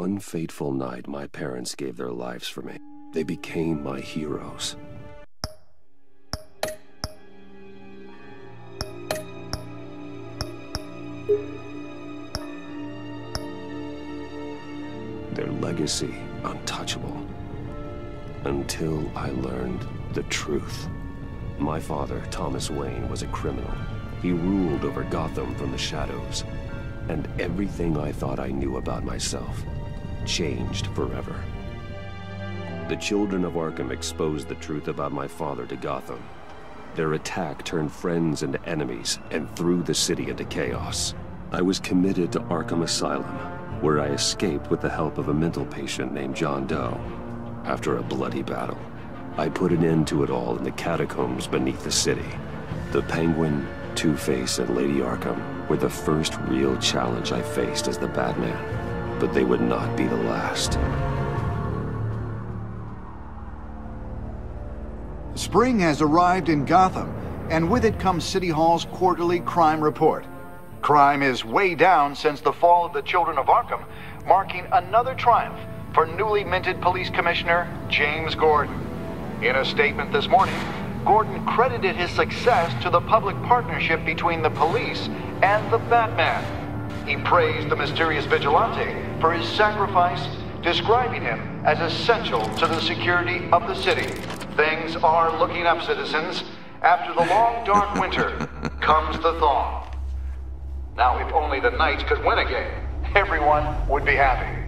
one fateful night, my parents gave their lives for me. They became my heroes. Their legacy untouchable. Until I learned the truth. My father, Thomas Wayne, was a criminal. He ruled over Gotham from the shadows. And everything I thought I knew about myself changed forever. The children of Arkham exposed the truth about my father to Gotham. Their attack turned friends into enemies and threw the city into chaos. I was committed to Arkham Asylum, where I escaped with the help of a mental patient named John Doe. After a bloody battle, I put an end to it all in the catacombs beneath the city. The Penguin, Two-Face, and Lady Arkham were the first real challenge I faced as the Batman, but they would not be the last. Spring has arrived in Gotham, and with it comes City Hall's quarterly crime report. Crime is way down since the fall of the Children of Arkham, marking another triumph for newly minted Police Commissioner James Gordon. In a statement this morning, Gordon credited his success to the public partnership between the police and the Batman. He praised the mysterious vigilante for his sacrifice, describing him as essential to the security of the city. Things are looking up, citizens. After the long, dark winter comes the thaw. Now, if only the Knights could win again, everyone would be happy.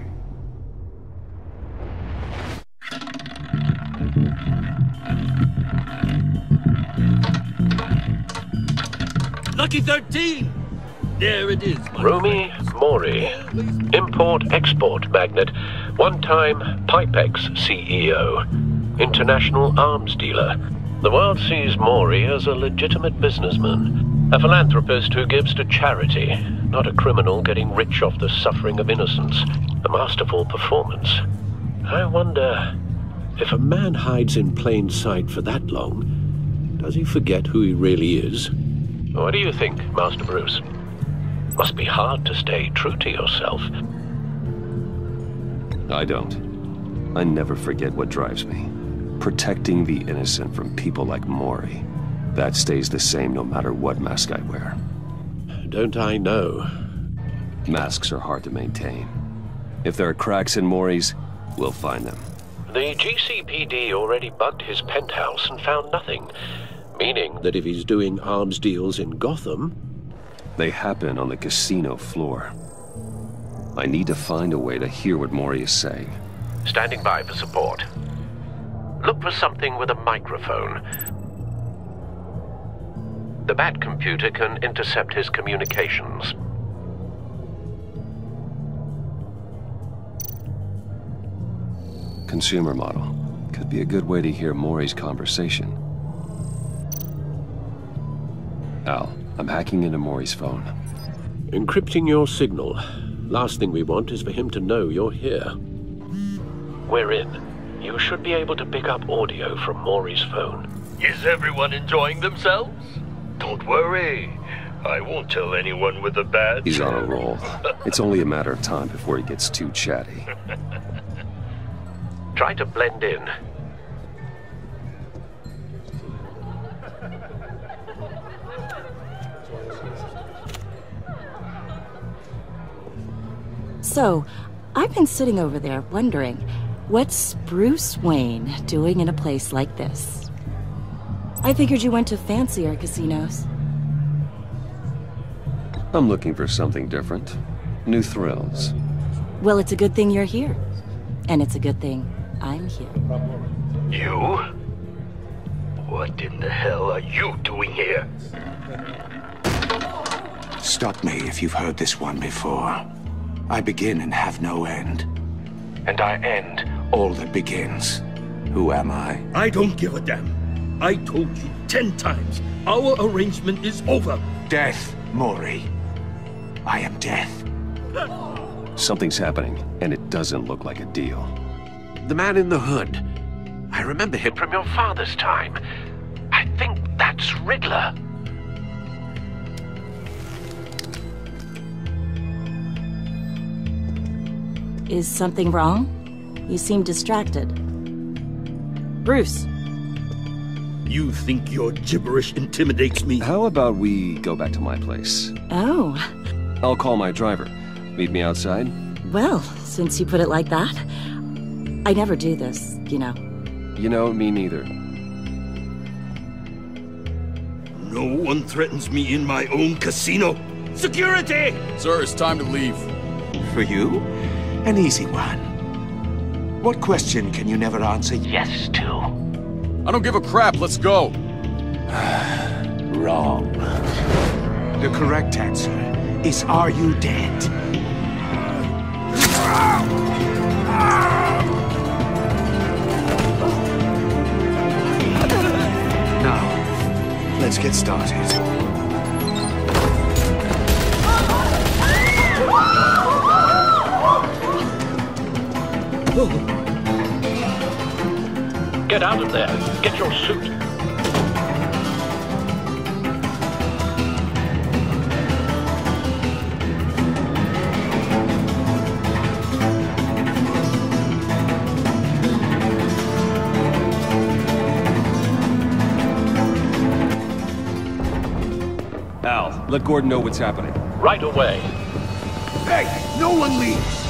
Lucky 13! There it is, my Romy Mori, import-export magnate, one-time Pipex CEO, international arms dealer. The world sees Mori as a legitimate businessman, a philanthropist who gives to charity, not a criminal getting rich off the suffering of innocence. A masterful performance. I wonder, if a man hides in plain sight for that long, does he forget who he really is? What do you think, Master Bruce? Must be hard to stay true to yourself. I don't. I never forget what drives me. Protecting the innocent from people like Mori. That stays the same no matter what mask I wear. Don't I know? Masks are hard to maintain. If there are cracks in Mori's, we'll find them. The GCPD already bugged his penthouse and found nothing. Meaning that if he's doing arms deals in Gotham... They happen on the casino floor. I need to find a way to hear what Mori is saying. Standing by for support. Look for something with a microphone. The Bat computer can intercept his communications. Consumer model. Could be a good way to hear Mori's conversation. Al, I'm hacking into Mori's phone. Encrypting your signal. Last thing we want is for him to know you're here. We're in. You should be able to pick up audio from Mori's phone. Is everyone enjoying themselves? Don't worry. I won't tell anyone with a badge. He's on a roll. It's only a matter of time before he gets too chatty. Try to blend in. So, I've been sitting over there wondering, what's Bruce Wayne doing in a place like this? I figured you went to fancier casinos. I'm looking for something different. New thrills. Well, it's a good thing you're here. And it's a good thing I'm here. You? What in the hell are you doing here? Stop me if you've heard this one before. I begin and have no end. And I end all that begins. Who am I? I don't give a damn. I told you 10 times. Our arrangement is over. Death, Mori. I am death. Something's happening, and it doesn't look like a deal. The man in the hood. I remember him from your father's time. I think that's Riddler. Is something wrong? You seem distracted. Bruce. You think your gibberish intimidates me? How about we go back to my place? Oh. I'll call my driver. Meet me outside? Well, since you put it like that, I never do this, you know. You know, me neither. No one threatens me in my own casino. Security! Sir, it's time to leave. For you? An easy one. What question can you never answer yes to? I don't give a crap, let's go. Wrong. The correct answer is, are you dead? Now, let's get started. Get out of there. Get your suit. Al, let Gordon know what's happening. Right away. Hey, no one leaves!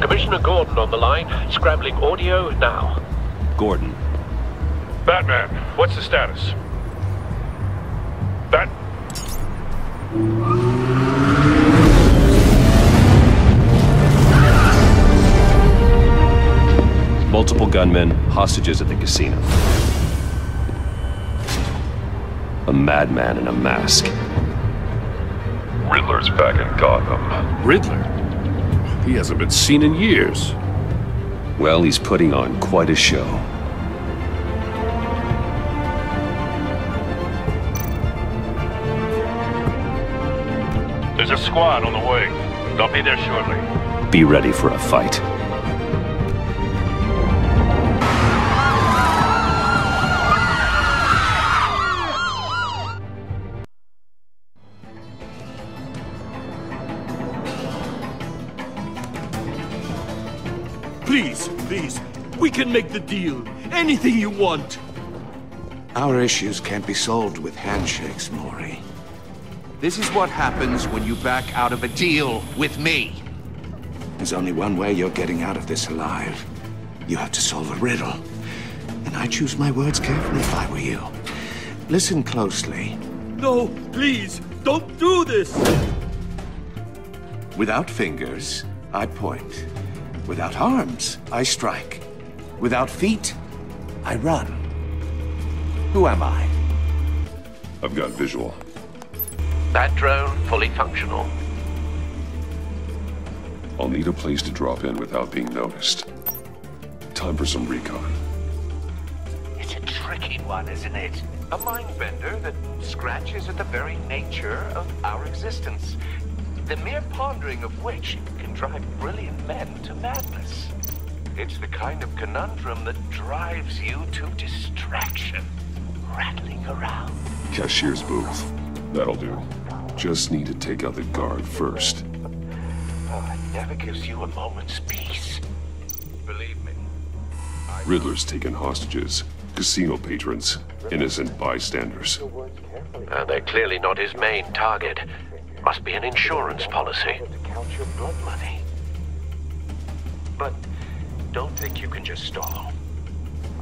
Commissioner Gordon on the line. Scrambling audio now. Gordon. Batman, what's the status? Multiple gunmen, hostages at the casino. A madman in a mask. Riddler's back in Gotham. Riddler? He hasn't been seen in years. Well, he's putting on quite a show. There's a squad on the way. They'll be there shortly. Be ready for a fight. Please, we can make the deal. Anything you want. Our issues can't be solved with handshakes, Maury. This is what happens when you back out of a deal with me. There's only one way you're getting out of this alive. You have to solve a riddle. And I choose my words carefully if I were you. Listen closely. No, please, don't do this! Without fingers, I point. Without arms, I strike. Without feet, I run. Who am I? I've got visual. That drone fully functional. I'll need a place to drop in without being noticed. Time for some recon. It's a tricky one, isn't it? A mind bender that scratches at the very nature of our existence. The mere pondering of which can drive brilliant men to madness. It's the kind of conundrum that drives you to distraction, rattling around. Cashier's booth. That'll do. Just need to take out the guard first. It never gives you a moment's peace. Believe me. Riddler's taken hostages. Casino patrons. Innocent bystanders. And they're clearly not his main target. Must be an insurance policy. To count your blood money. But don't think you can just stall.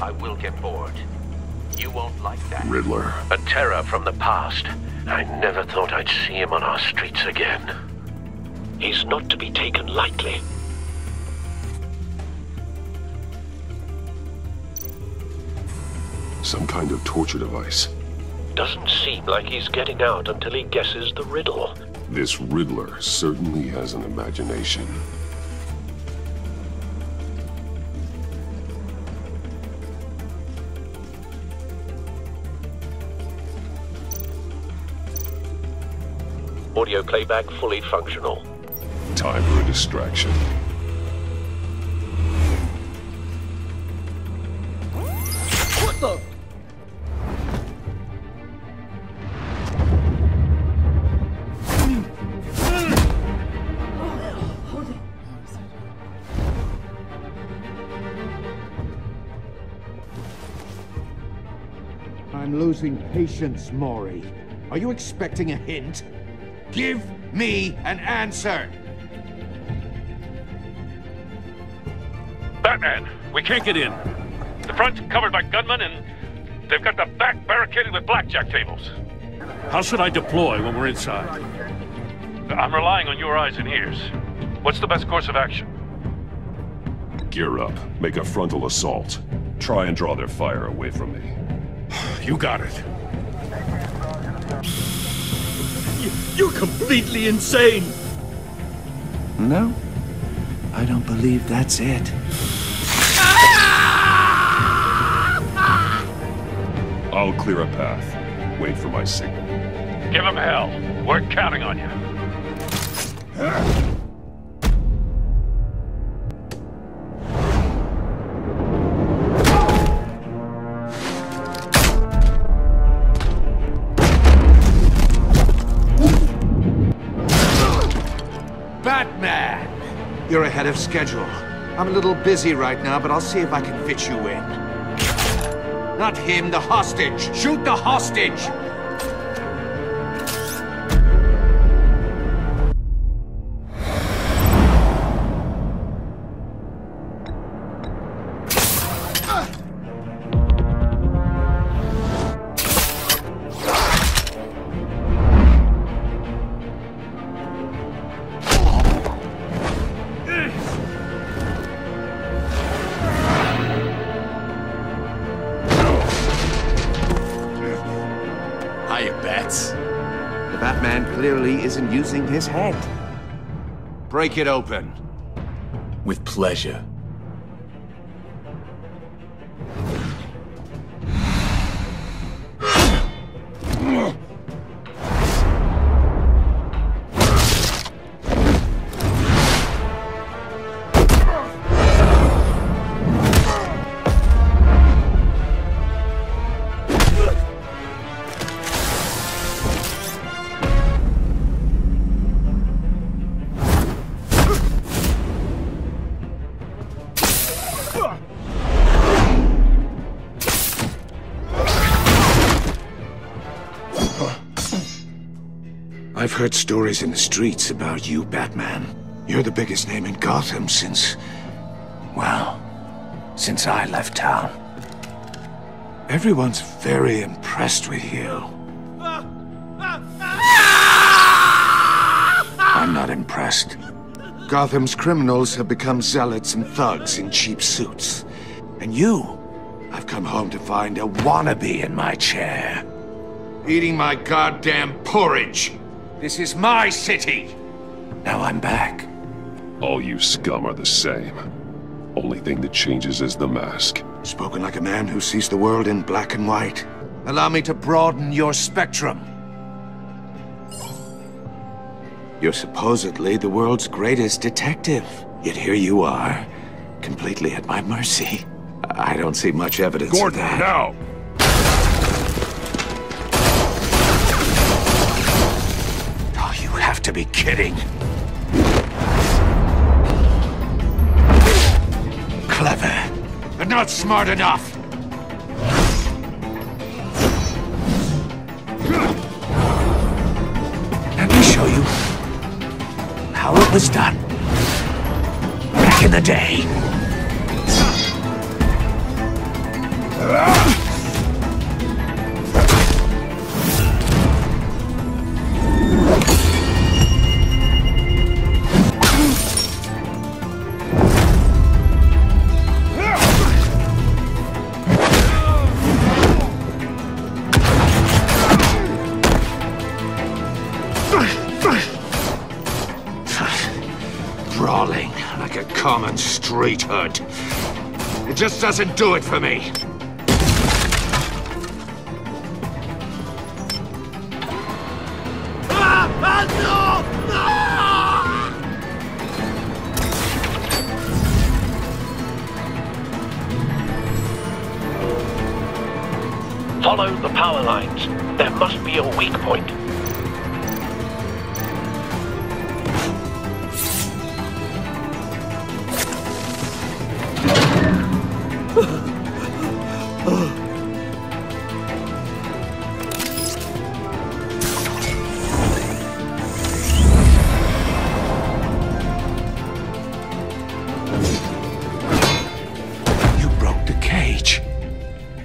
I will get bored. You won't like that. Riddler. A terror from the past. I never thought I'd see him on our streets again. He's not to be taken lightly. Some kind of torture device. Doesn't seem like he's getting out until he guesses the riddle. This Riddler certainly has an imagination. audio playback fully functional. Time for a distraction. What the? I'm losing patience, Maury. Are you expecting a hint? Give me an answer! Batman, we can't get in. The front's covered by gunmen, and they've got the back barricaded with blackjack tables. How should I deploy when we're inside? I'm relying on your eyes and ears. What's the best course of action? Gear up. Make a frontal assault. Try and draw their fire away from me. You got it. You're completely insane! No, I don't believe that's it. I'll clear a path. Wait for my signal. Give them hell. We're counting on you. Batman! You're ahead of schedule. I'm a little busy right now, but I'll see if I can fit you in. Not him, the hostage! Shoot the hostage! The Batman clearly isn't using his head. Break it open. With pleasure. I've heard stories in the streets about you, Batman. You're the biggest name in Gotham since... well, since I left town. Everyone's very impressed with you. I'm not impressed. Gotham's criminals have become zealots and thugs in cheap suits. And you, I've come home to find a wannabe in my chair. Eating my goddamn porridge. This is my city! Now I'm back. All you scum are the same. Only thing that changes is the mask. Spoken like a man who sees the world in black and white. Allow me to broaden your spectrum. You're supposedly the world's greatest detective. Yet here you are, completely at my mercy. I don't see much evidence of that. Now! Have to be kidding. Clever, but not smart enough. Let me show you how it was done back in the day. Brawling like a common street hood. It just doesn't do it for me. No! Follow the power lines. There must be a weak point.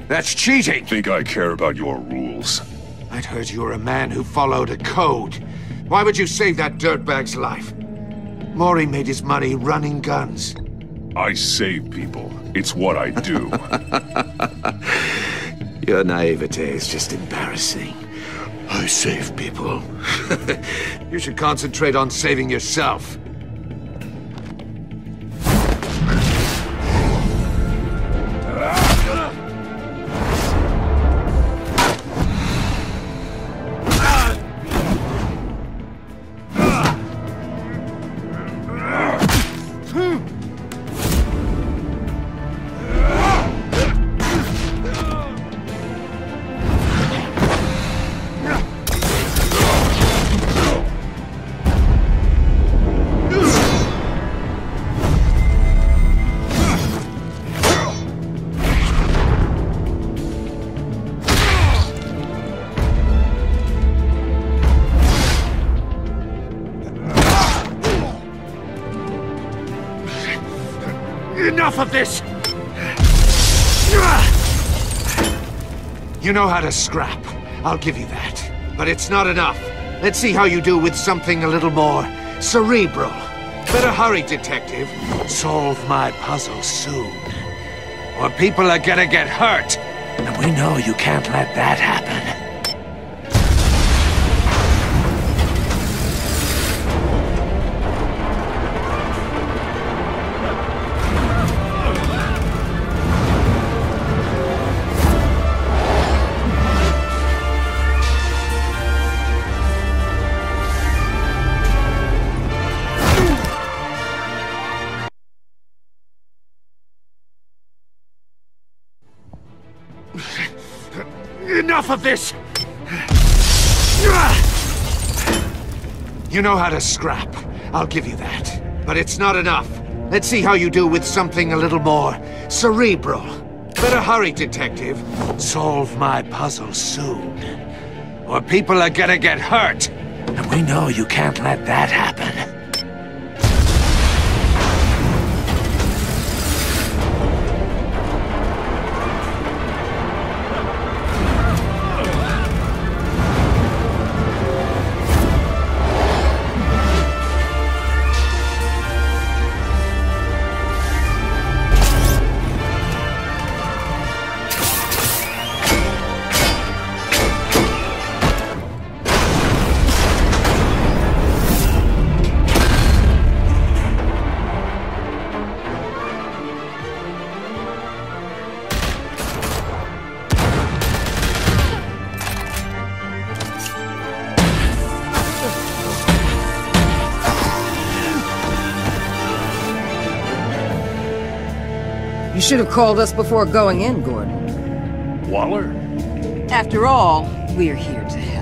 That's cheating! Think I care about your rules? I'd heard you were a man who followed a code. Why would you save that dirtbag's life? Maury made his money running guns. I save people. It's what I do. Your naivete is just embarrassing. I save people. You should concentrate on saving yourself. Enough of this! You know how to scrap. I'll give you that. But it's not enough. Let's see how you do with something a little more cerebral. Better hurry, detective. Solve my puzzle soon. Or people are gonna get hurt. And we know you can't let that happen. Enough of this! You know how to scrap. I'll give you that. But it's not enough. Let's see how you do with something a little more cerebral. Better hurry, detective. Solve my puzzle soon. Or people are gonna get hurt. And we know you can't let that happen. You should have called us before going in, Gordon. Waller? After all, we're here to help.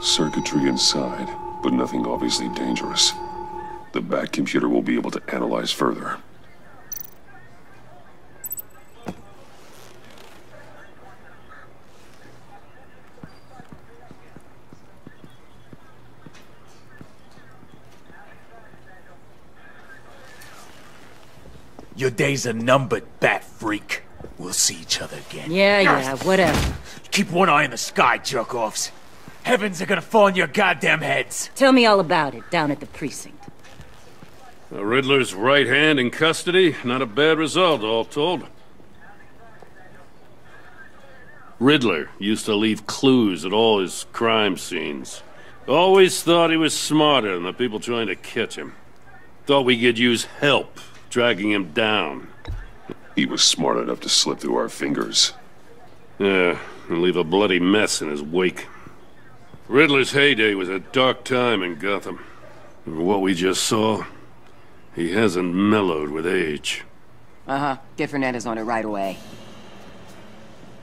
Circuitry inside, but nothing obviously dangerous. The back computer will be able to analyze further. Your days are numbered, bat freak. We'll see each other again. Yeah, whatever. Keep one eye on the sky, jerk-offs. Heavens are gonna fall on your goddamn heads. Tell me all about it down at the precinct. The Riddler's right hand in custody. Not a bad result, all told. Riddler used to leave clues at all his crime scenes. Always thought he was smarter than the people trying to catch him. Thought we could use help dragging him down. He was smart enough to slip through our fingers. Yeah, and leave a bloody mess in his wake. Riddler's heyday was a dark time in Gotham. For what we just saw, he hasn't mellowed with age. Uh-huh. Get Fernandez on it right away.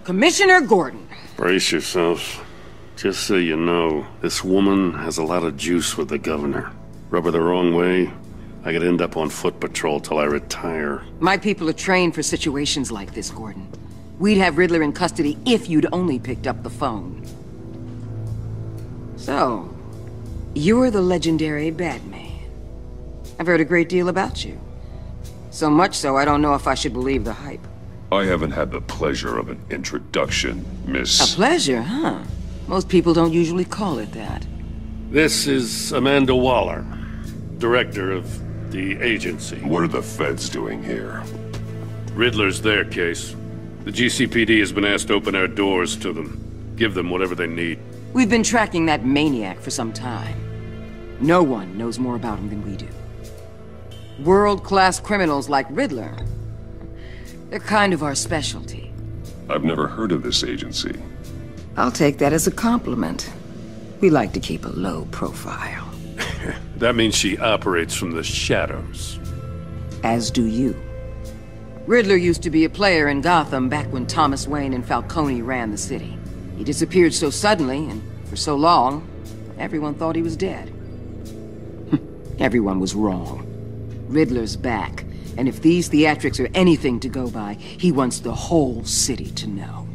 Commissioner Gordon. Brace yourselves. Just so you know, this woman has a lot of juice with the governor. Rub her the wrong way, I could end up on foot patrol till I retire. My people are trained for situations like this, Gordon. We'd have Riddler in custody if you'd only picked up the phone. So, you're the legendary Batman. I've heard a great deal about you. So much so, I don't know if I should believe the hype. I haven't had the pleasure of an introduction, Miss... A pleasure, huh? Most people don't usually call it that. This is Amanda Waller, director of the agency. What are the feds doing here? Riddler's their case. The GCPD has been asked to open our doors to them. Give them whatever they need. We've been tracking that maniac for some time. No one knows more about him than we do. World-class criminals like Riddler. They're kind of our specialty. I've never heard of this agency. I'll take that as a compliment. We like to keep a low profile. That means she operates from the shadows. As do you. Riddler used to be a player in Gotham back when Thomas Wayne and Falcone ran the city. He disappeared so suddenly and for so long, everyone thought he was dead. Everyone was wrong. Riddler's back, and if these theatrics are anything to go by, he wants the whole city to know.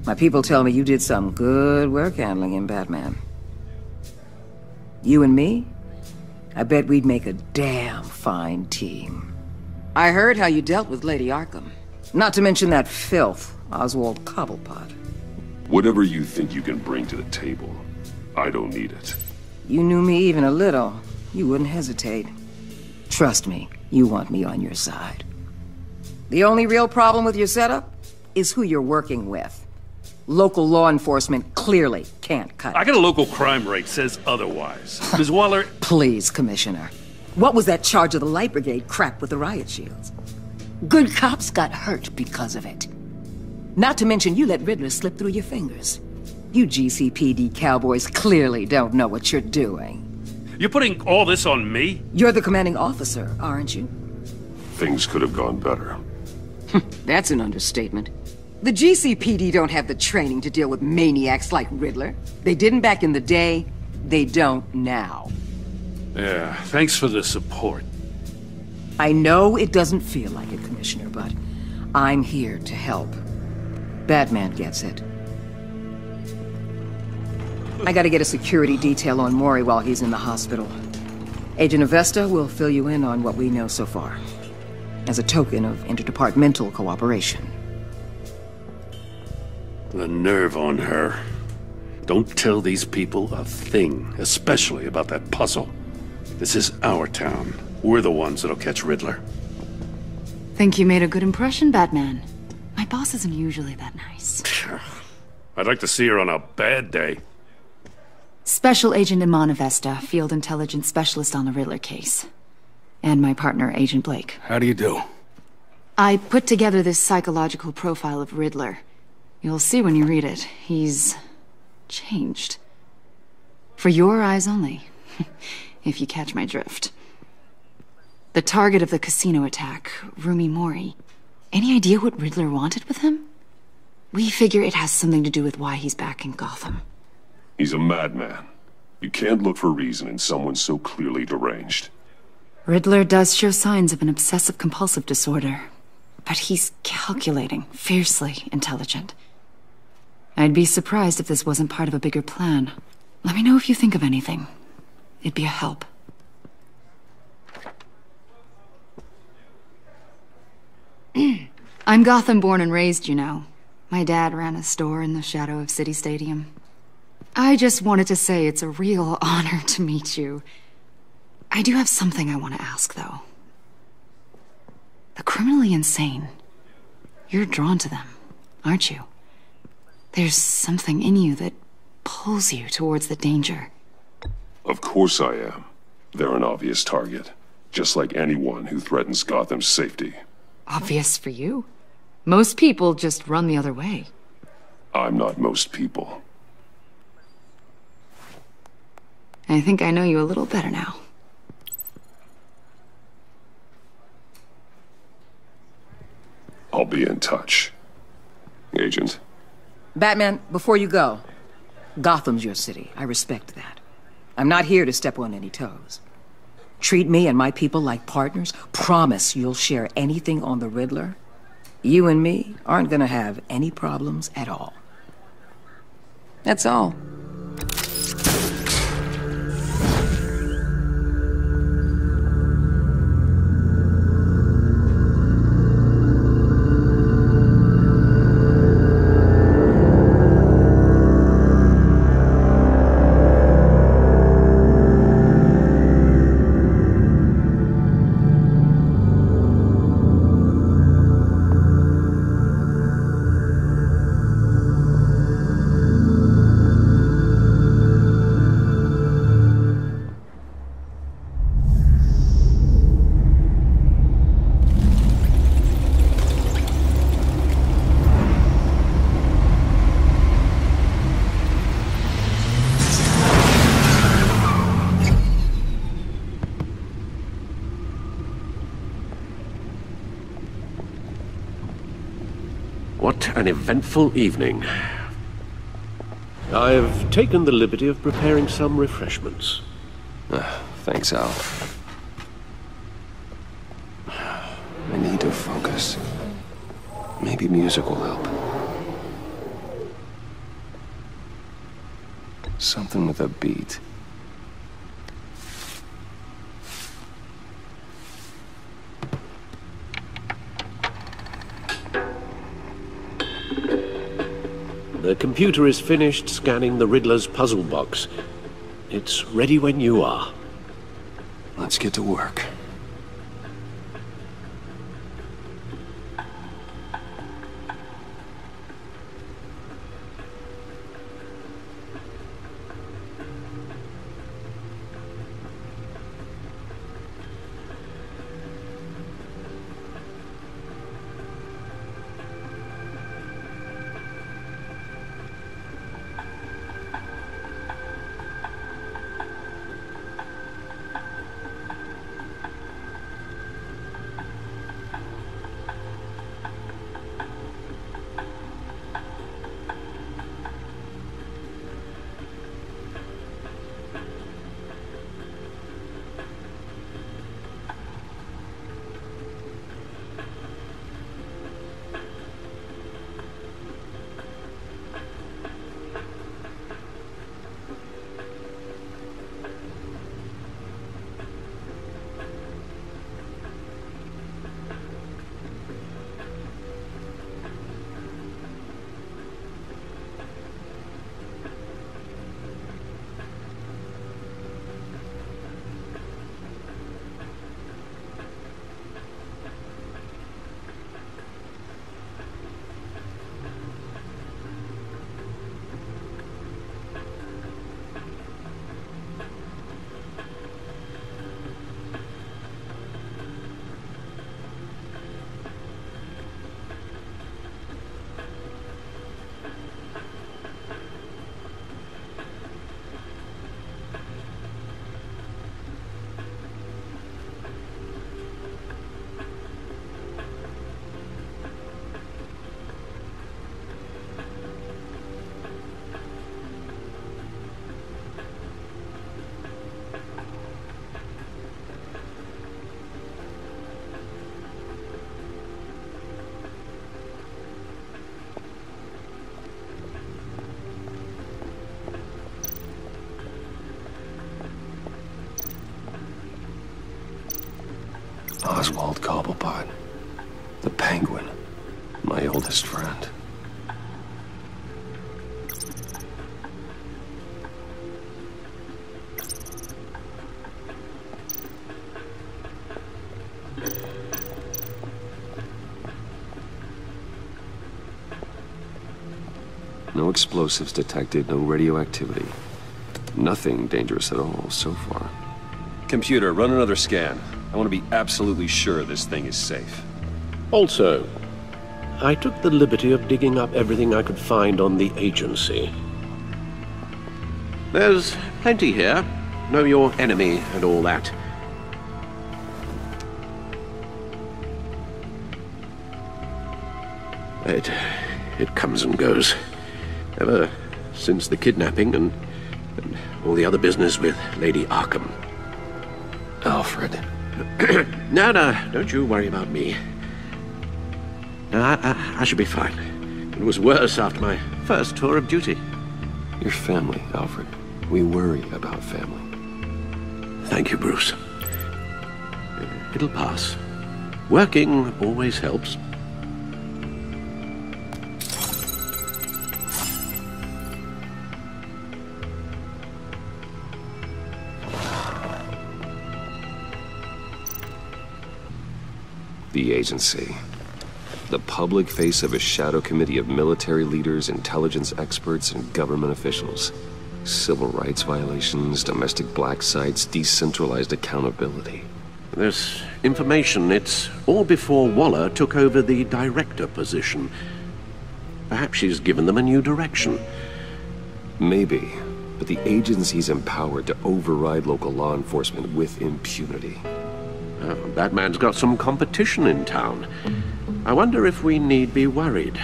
My people tell me you did some good work handling him, Batman. You and me? I bet we'd make a damn fine team. I heard how you dealt with Lady Arkham. Not to mention that filth, Oswald Cobblepot. Whatever you think you can bring to the table, I don't need it. You knew me even a little, you wouldn't hesitate. Trust me, you want me on your side. The only real problem with your setup is who you're working with. Local law enforcement clearly can't cut it. I got a local crime rate says otherwise. Ms. Waller... Please, Commissioner. What was that charge of the Light Brigade crap with the riot shields? Good cops got hurt because of it. Not to mention you let Riddler slip through your fingers. You GCPD cowboys clearly don't know what you're doing. You're putting all this on me? You're the commanding officer, aren't you? Things could have gone better. That's an understatement. The GCPD don't have the training to deal with maniacs like Riddler. They didn't back in the day, they don't now. Yeah, thanks for the support. I know it doesn't feel like it, Commissioner, but I'm here to help. Batman gets it. I gotta get a security detail on Mori while he's in the hospital. Agent Avesta will fill you in on what we know so far, as a token of interdepartmental cooperation. The nerve on her. Don't tell these people a thing, especially about that puzzle. This is our town. We're the ones that'll catch Riddler. Think you made a good impression, Batman? My boss isn't usually that nice. I'd like to see her on a bad day. Special Agent Iman Avesta, Field Intelligence Specialist on the Riddler case. And my partner, Agent Blake. How do you do? I put together this psychological profile of Riddler. You'll see when you read it. He's... changed. For your eyes only. If you catch my drift. The target of the casino attack, Rumi Mori. Any idea what Riddler wanted with him? We figure it has something to do with why he's back in Gotham. He's a madman. You can't look for reason in someone so clearly deranged. Riddler does show signs of an obsessive-compulsive disorder. But he's calculating, fiercely intelligent. I'd be surprised if this wasn't part of a bigger plan. Let me know if you think of anything. It'd be a help. I'm Gotham born and raised, you know. My dad ran a store in the shadow of City Stadium. I just wanted to say it's a real honor to meet you. I do have something I want to ask, though. The criminally insane. You're drawn to them, aren't you? There's something in you that pulls you towards the danger. Of course I am. They're an obvious target, just like anyone who threatens Gotham's safety. Obvious for you. Most people just run the other way. I'm not most people. I think I know you a little better now. I'll be in touch. Agent. Batman, before you go, Gotham's your city. I respect that. I'm not here to step on any toes. Treat me and my people like partners. Promise you'll share anything on the Riddler. You and me aren't gonna have any problems at all. That's all. What an eventful evening. I've taken the liberty of preparing some refreshments. Thanks, Al. I need to focus. Maybe music will help. Something with a beat. The computer is finished scanning the Riddler's puzzle box. It's ready when you are. Let's get to work. Oswald Cobblepot. The Penguin. My oldest friend. No explosives detected, no radioactivity. Nothing dangerous at all so far. Computer, run another scan. I want to be absolutely sure this thing is safe. Also, I took the liberty of digging up everything I could find on the agency. There's plenty here. Know your enemy and all that. It comes and goes. Ever since the kidnapping and all the other business with Lady Arkham. Alfred. No, don't you worry about me. No, I should be fine. It was worse after my first tour of duty. Your family, Alfred. We worry about family. Thank you, Bruce. It'll pass. Working always helps. The agency. The public face of a shadow committee of military leaders, intelligence experts, and government officials. Civil rights violations, domestic black sites, decentralized accountability. This information, it's all before Waller took over the director position. Perhaps she's given them a new direction. Maybe, but the agency's empowered to override local law enforcement with impunity. Oh, Batman's got some competition in town. I wonder if we need be worried.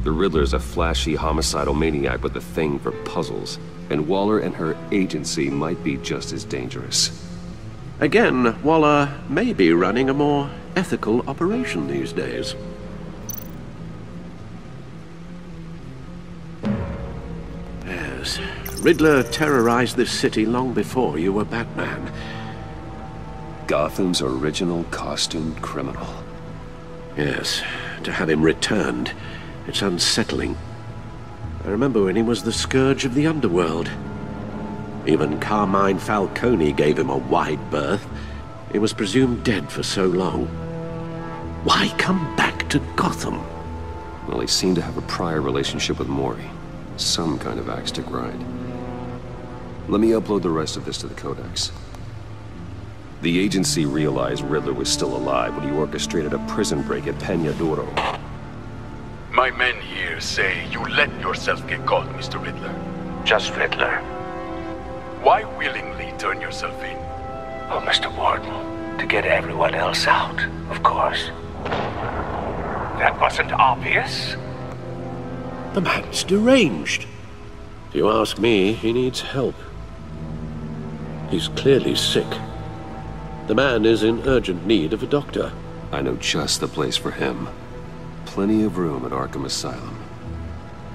The Riddler's a flashy, homicidal maniac with a thing for puzzles, and Waller and her agency might be just as dangerous. Again, Waller may be running a more ethical operation these days. Yes, Riddler terrorized this city long before you were Batman. Gotham's original costumed criminal. Yes, to have him returned, it's unsettling. I remember when he was the scourge of the underworld. Even Carmine Falcone gave him a wide berth. He was presumed dead for so long. Why come back to Gotham? Well, he seemed to have a prior relationship with Mori. Some kind of axe to grind. Let me upload the rest of this to the Codex. The agency realized Riddler was still alive when he orchestrated a prison break at Peña Duro. My men here say you let yourself get caught, Mr. Riddler. Just Riddler. Why willingly turn yourself in? Oh, Mr. Warden, to get everyone else out, of course. That wasn't obvious. The man's deranged. If you ask me, he needs help. He's clearly sick. The man is in urgent need of a doctor. I know just the place for him. Plenty of room at Arkham Asylum.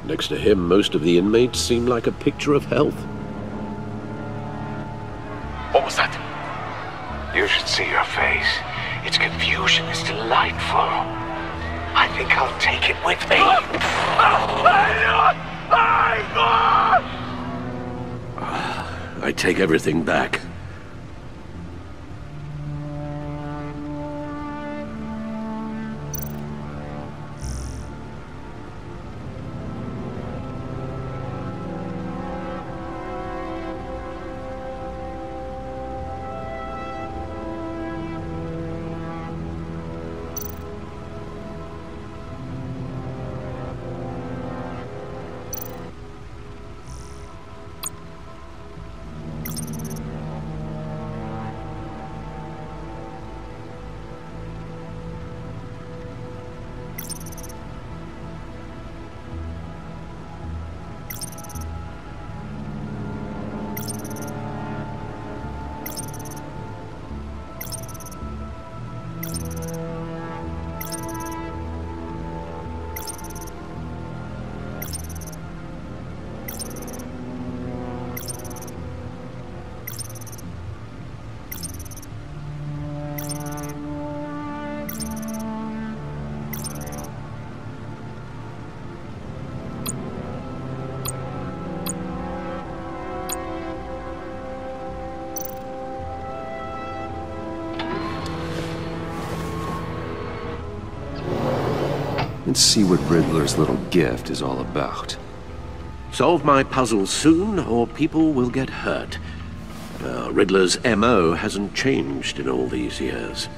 Next to him, most of the inmates seem like a picture of health. What was that? You should see your face. Its confusion is delightful. I think I'll take it with me. I take everything back. and see what Riddler's little gift is all about. Solve my puzzle soon, or people will get hurt. Riddler's MO hasn't changed in all these years.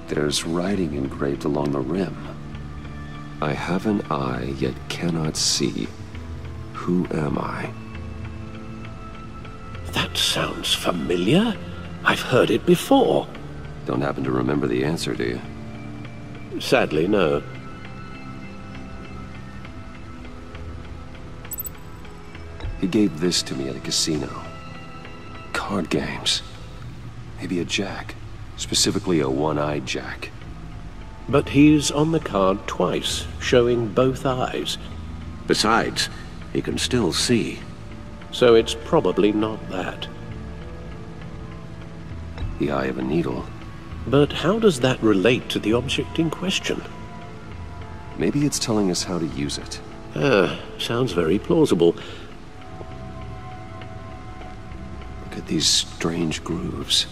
There's writing engraved along the rim. I have an eye, yet cannot see. Who am I? That sounds familiar. I've heard it before. Don't happen to remember the answer, do you? Sadly, no. He gave this to me at a casino. Card games. Maybe a jack. Specifically a one-eyed jack. But he's on the card twice, showing both eyes. Besides, he can still see. So it's probably not that. The eye of a needle. But how does that relate to the object in question? Maybe it's telling us how to use it. Sounds very plausible. Look at these strange grooves.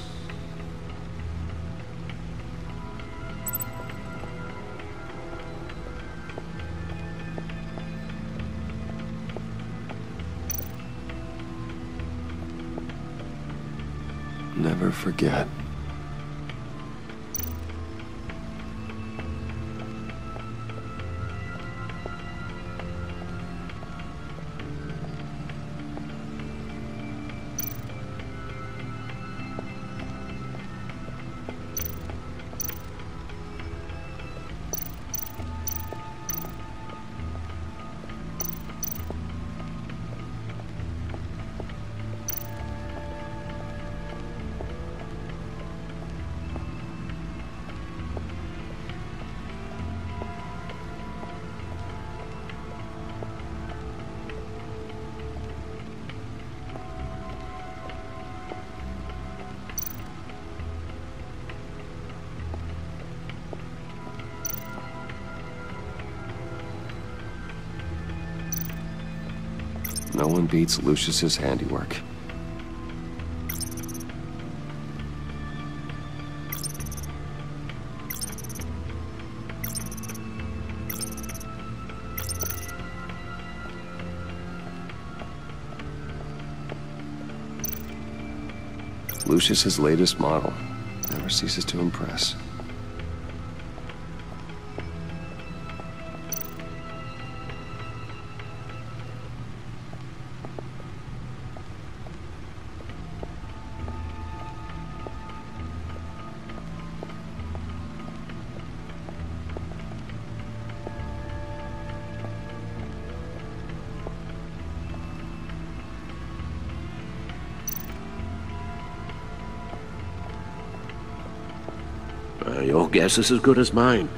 Never forget. No one beats Lucius's handiwork. Lucius's latest model never ceases to impress. Your guess is as good as mine.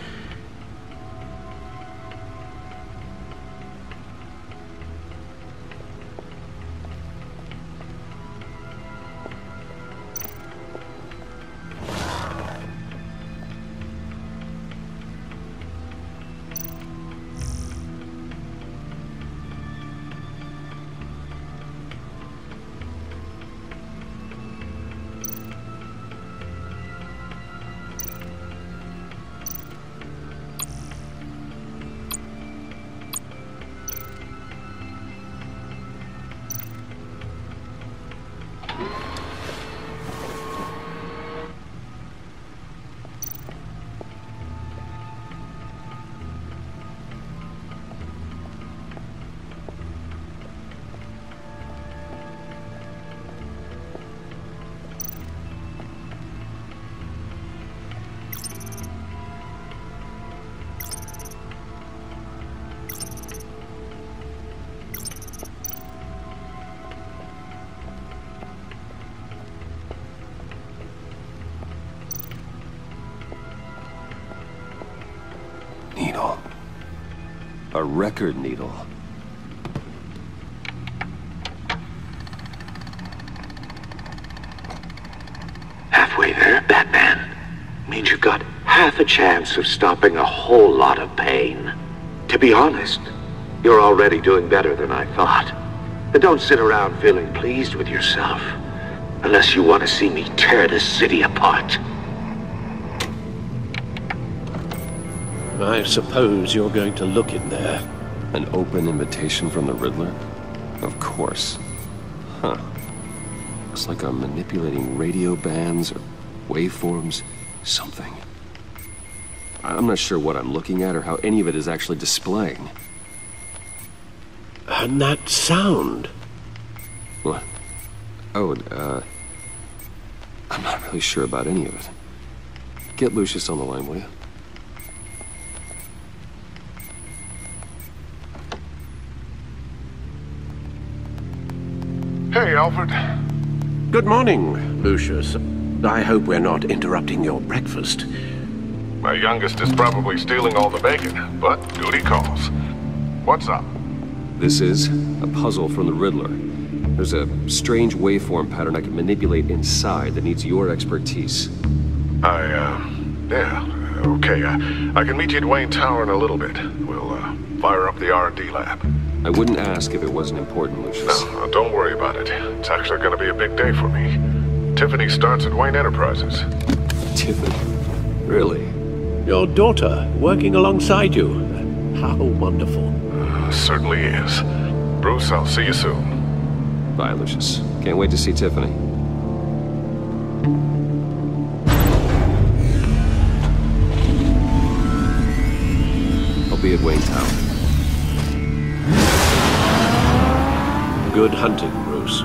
A record needle. Halfway there, Batman. Means you've got half a chance of stopping a whole lot of pain. To be honest, you're already doing better than I thought. But don't sit around feeling pleased with yourself, unless you want to see me tear this city apart. I suppose you're going to look in there. An open invitation from the Riddler? Of course. Huh. Looks like I'm manipulating radio bands or waveforms, something. I'm not sure what I'm looking at or how any of it is actually displaying. And that sound? What? Oh, I'm not really sure about any of it. Get Lucius on the line, will you? Hey, Alfred. Good morning, Lucius. I hope we're not interrupting your breakfast. My youngest is probably stealing all the bacon, but duty calls. What's up? This is a puzzle from the Riddler. There's a strange waveform pattern I can manipulate inside that needs your expertise. Yeah, okay. I can meet you at Wayne Tower in a little bit. We'll, fire up the R&D lab. I wouldn't ask if it wasn't important, Lucius. No, don't worry about it. It's actually gonna be a big day for me. Tiffany starts at Wayne Enterprises. Tiffany? Really? Your daughter, working alongside you. How wonderful. Certainly is. Bruce, I'll see you soon. Bye, Lucius. Can't wait to see Tiffany. I'll be at Wayne Tower. Good hunting, Bruce.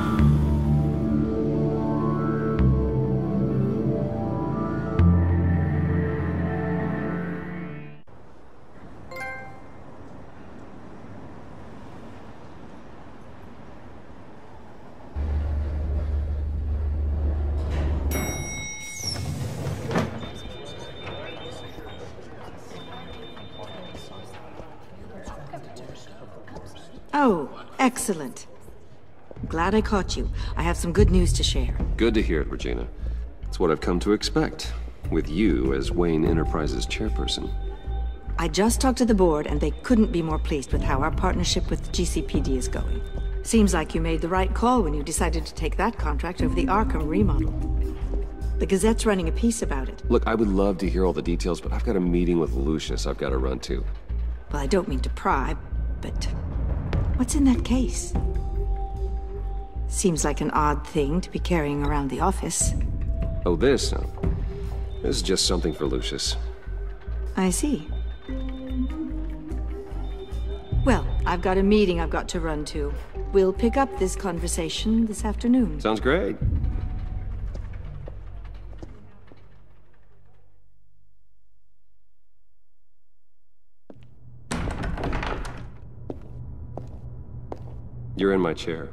Oh, excellent. Glad I caught you. I have some good news to share. Good to hear it, Regina. It's what I've come to expect, with you as Wayne Enterprises chairperson. I just talked to the board, and they couldn't be more pleased with how our partnership with GCPD is going. Seems like you made the right call when you decided to take that contract over the Arkham remodel. The Gazette's running a piece about it. Look, I would love to hear all the details, but I've got a meeting with Lucius I've got to run to. Well, I don't mean to pry, but what's in that case? Seems like an odd thing to be carrying around the office. Oh, this? No. This is just something for Lucius. I see. Well, I've got a meeting I've got to run to. We'll pick up this conversation this afternoon. Sounds great. You're in my chair.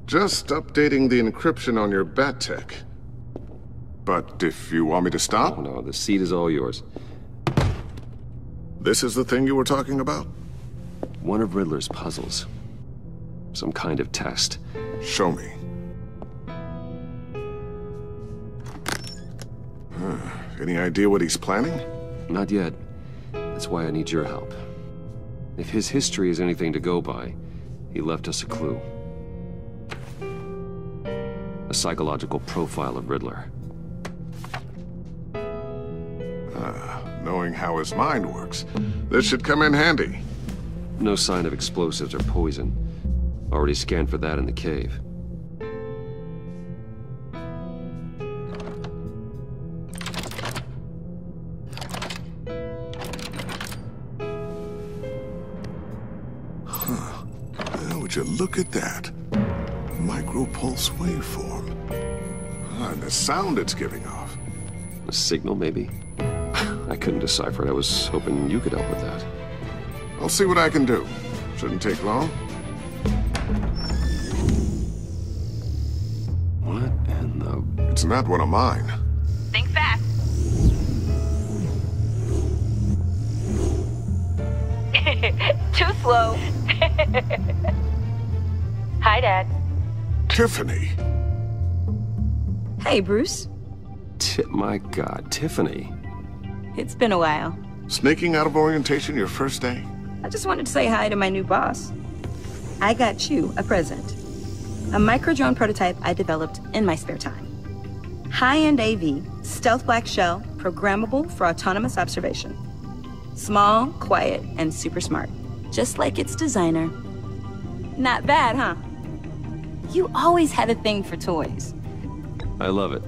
Just updating the encryption on your bat tech. But if you want me to stop? Oh, no, the seat is all yours. This is the thing you were talking about? One of Riddler's puzzles. Some kind of test. Show me. Any idea what he's planning? Not yet. That's why I need your help. If his history is anything to go by, he left us a clue. A psychological profile of Riddler. Knowing how his mind works, this should come in handy. No sign of explosives or poison. Already scanned for that in the cave. Would you look at that? Micropulse waveform. And the sound it's giving off. A signal, maybe? I couldn't decipher it. I was hoping you could help with that. I'll see what I can do. Shouldn't take long. What in the... It's not one of mine. Think fast. Too slow. Hi, Dad. Tiffany. Hey, Bruce. My God, Tiffany. It's been a while. Sneaking out of orientation your first day? I just wanted to say hi to my new boss. I got you a present. A micro-drone prototype I developed in my spare time. High-end AV, stealth black shell, programmable for autonomous observation. Small, quiet, and super smart. Just like its designer. Not bad, huh? You always had a thing for toys. I love it.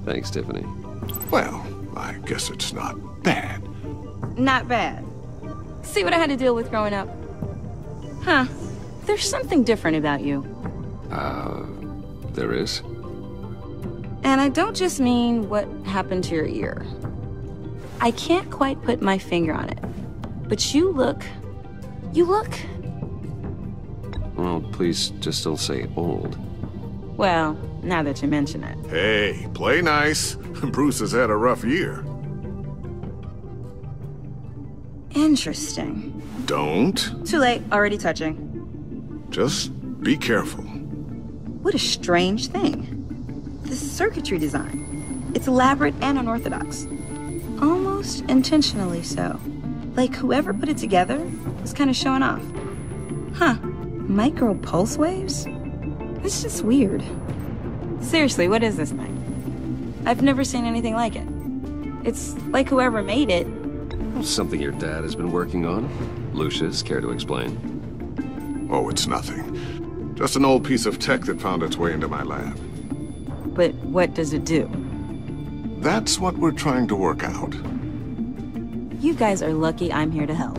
Thanks, Tiffany. Well, I guess it's not bad. Not bad. See what I had to deal with growing up? Huh. There's something different about you. There is? And I don't just mean what happened to your ear. I can't quite put my finger on it. But you look... Well, please just don't say old. Well, now that you mention it. Hey, play nice. Bruce has had a rough year. Interesting. Don't. Too late, already touching. Just be careful. What a strange thing. The circuitry design. It's elaborate and unorthodox. Almost intentionally so. Like whoever put it together was kind of showing off. Huh. Micro pulse waves? That's just weird. Seriously, what is this thing? I've never seen anything like it. It's like whoever made it. Something your dad has been working on. Lucius, care to explain? Oh, it's nothing. Just an old piece of tech that found its way into my lab. But what does it do? That's what we're trying to work out. You guys are lucky I'm here to help.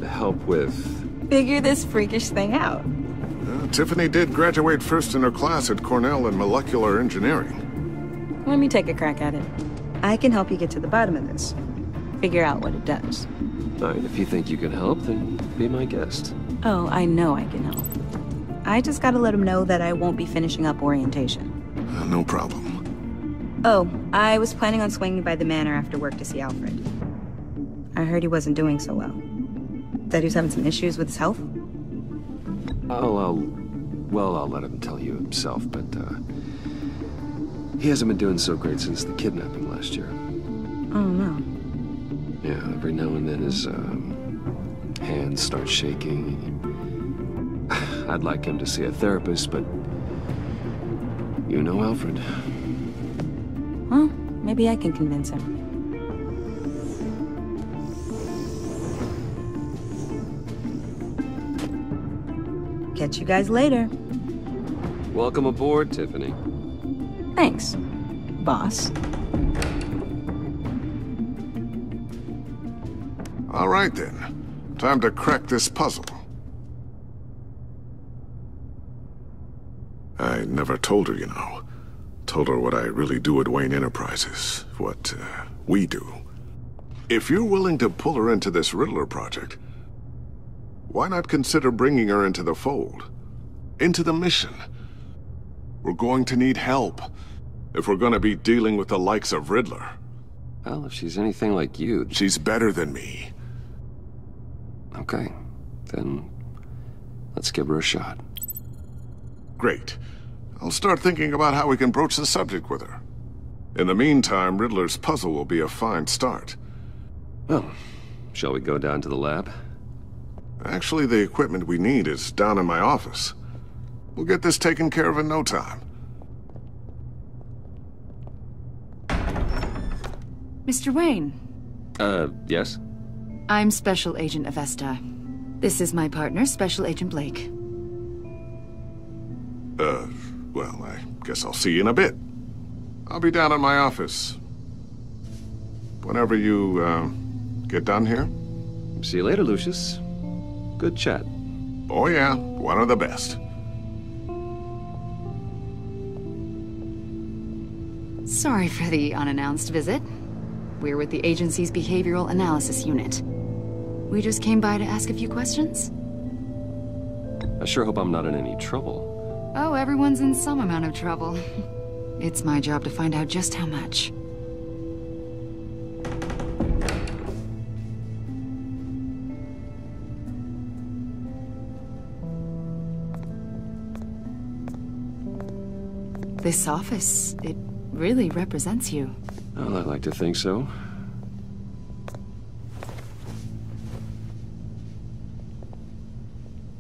Help with... Figure this freakish thing out. Tiffany did graduate first in her class at Cornell in molecular engineering. Let me take a crack at it. I can help you get to the bottom of this. Figure out what it does. All right, if you think you can help, then be my guest. Oh, I know I can help. I just gotta let him know that I won't be finishing up orientation. No problem. Oh, I was planning on swinging by the manor after work to see Alfred. I heard he wasn't doing so well. That he was having some issues with his health? I'll let him tell you himself, but, he hasn't been doing so great since the kidnapping last year. Oh, no. Yeah, every now and then his, hands start shaking. I'd like him to see a therapist, but... You know Alfred. Well, maybe I can convince him. Catch you guys later. Welcome aboard, Tiffany. Thanks, boss. All right, then. Time to crack this puzzle. I never told her, you know. Told her what I really do at Wayne Enterprises. What, we do. If you're willing to pull her into this Riddler project, why not consider bringing her into the fold? Into the mission? We're going to need help if we're going to be dealing with the likes of Riddler. Well, if she's anything like you... She's better than me. Okay, then let's give her a shot. Great. I'll start thinking about how we can broach the subject with her. In the meantime, Riddler's puzzle will be a fine start. Well, shall we go down to the lab? Actually, the equipment we need is down in my office. We'll get this taken care of in no time. Mr. Wayne. Yes? I'm Special Agent Avesta. This is my partner, Special Agent Blake. Well, I guess I'll see you in a bit. I'll be down in my office. Whenever you, get done here. See you later, Lucius. Good chat. Oh yeah, one of the best. Sorry for the unannounced visit. We're with the agency's Behavioral Analysis Unit. We just came by to ask a few questions. I sure hope I'm not in any trouble. Oh, everyone's in some amount of trouble. It's my job to find out just how much. This office, it really represents you. Well, I like to think so.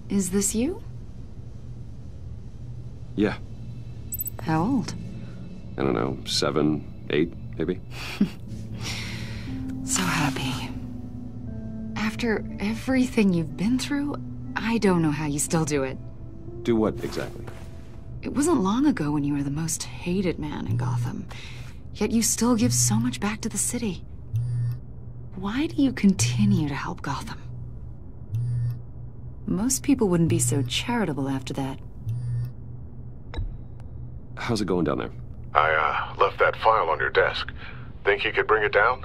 Is this you? Yeah. How old? I don't know, 7, 8, maybe? So happy. After everything you've been through, I don't know how you still do it. Do what, exactly? It wasn't long ago when you were the most hated man in Gotham. Yet you still give so much back to the city. Why do you continue to help Gotham? Most people wouldn't be so charitable after that. How's it going down there? I, left that file on your desk. Think you could bring it down?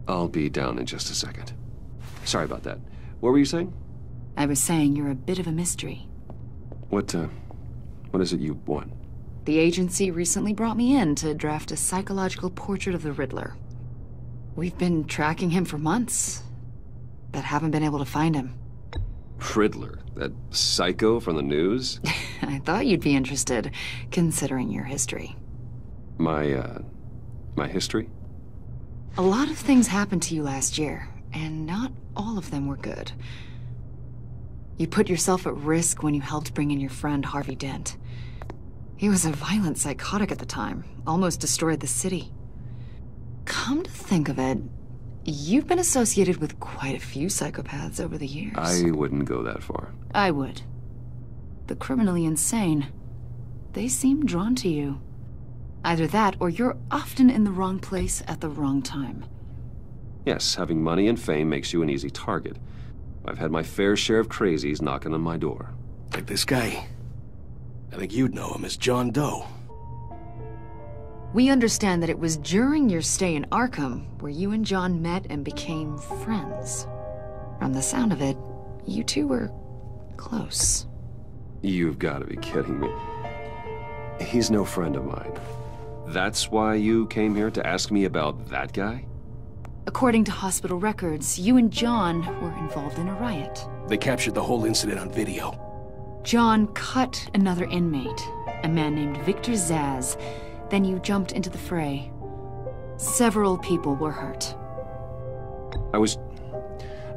I'll be down in just a second. Sorry about that. What were you saying? I was saying you're a bit of a mystery. What is it you want? The agency recently brought me in to draft a psychological portrait of the Riddler. We've been tracking him for months, but haven't been able to find him. Riddler? That psycho from the news? I thought you'd be interested, considering your history. My history? A lot of things happened to you last year, and not all of them were good. You put yourself at risk when you helped bring in your friend Harvey Dent. He was a violent psychotic at the time, almost destroyed the city. Come to think of it, you've been associated with quite a few psychopaths over the years. I wouldn't go that far. I would. The criminally insane. They seem drawn to you. Either that, or you're often in the wrong place at the wrong time. Yes, having money and fame makes you an easy target. I've had my fair share of crazies knocking on my door. Like this guy. I think you'd know him as John Doe. We understand that it was during your stay in Arkham where you and John met and became friends. From the sound of it, you two were close. You've got to be kidding me. He's no friend of mine. That's why you came here to ask me about that guy? According to hospital records, you and John were involved in a riot. They captured the whole incident on video. John cut another inmate, a man named Victor Zaz. Then you jumped into the fray. Several people were hurt. I was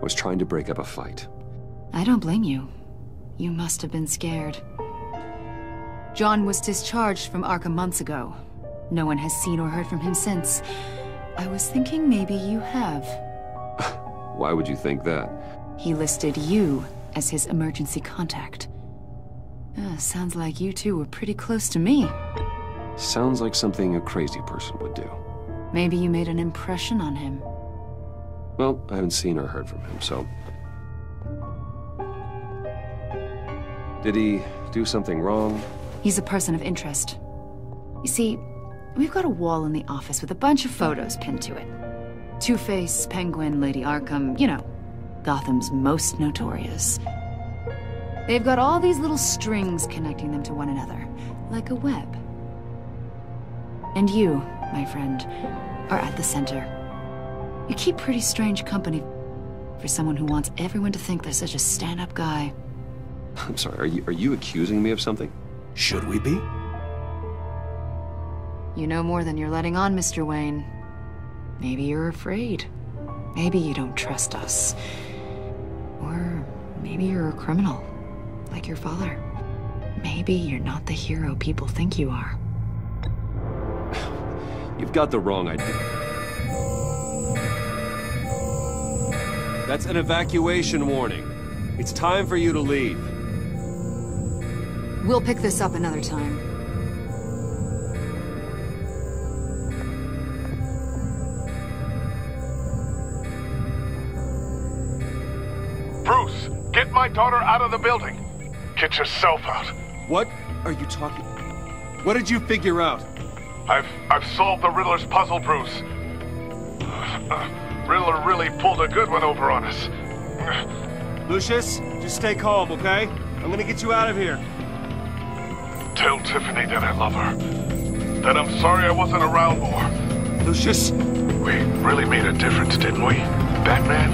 trying to break up a fight. I don't blame you. You must have been scared. John was discharged from Arkham months ago. No one has seen or heard from him since. I was thinking maybe you have. Why would you think that? He listed you as his emergency contact. Sounds like you two were pretty close to me. Sounds like something a crazy person would do. Maybe you made an impression on him. Well, I haven't seen or heard from him, so... Did he do something wrong? He's a person of interest. You see, we've got a wall in the office with a bunch of photos pinned to it. Two-Face, Penguin, Lady Arkham, you know, Gotham's most notorious. They've got all these little strings connecting them to one another, like a web. And you, my friend, are at the center. You keep pretty strange company for someone who wants everyone to think they're such a stand-up guy. I'm sorry, are you accusing me of something? Should we be? You know more than you're letting on, Mr. Wayne. Maybe you're afraid. Maybe you don't trust us. Or maybe you're a criminal, like your father. Maybe you're not the hero people think you are. You've got the wrong idea. That's an evacuation warning. It's time for you to leave. We'll pick this up another time. Bruce, get my daughter out of the building. Get yourself out. What are you talking? What did you figure out? I've solved the Riddler's puzzle, Bruce. Riddler really pulled a good one over on us. Lucius, just stay calm, okay? I'm gonna get you out of here. Tell Tiffany that I love her. That I'm sorry I wasn't around more. Lucius? We really made a difference, didn't we, Batman?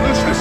Lucius!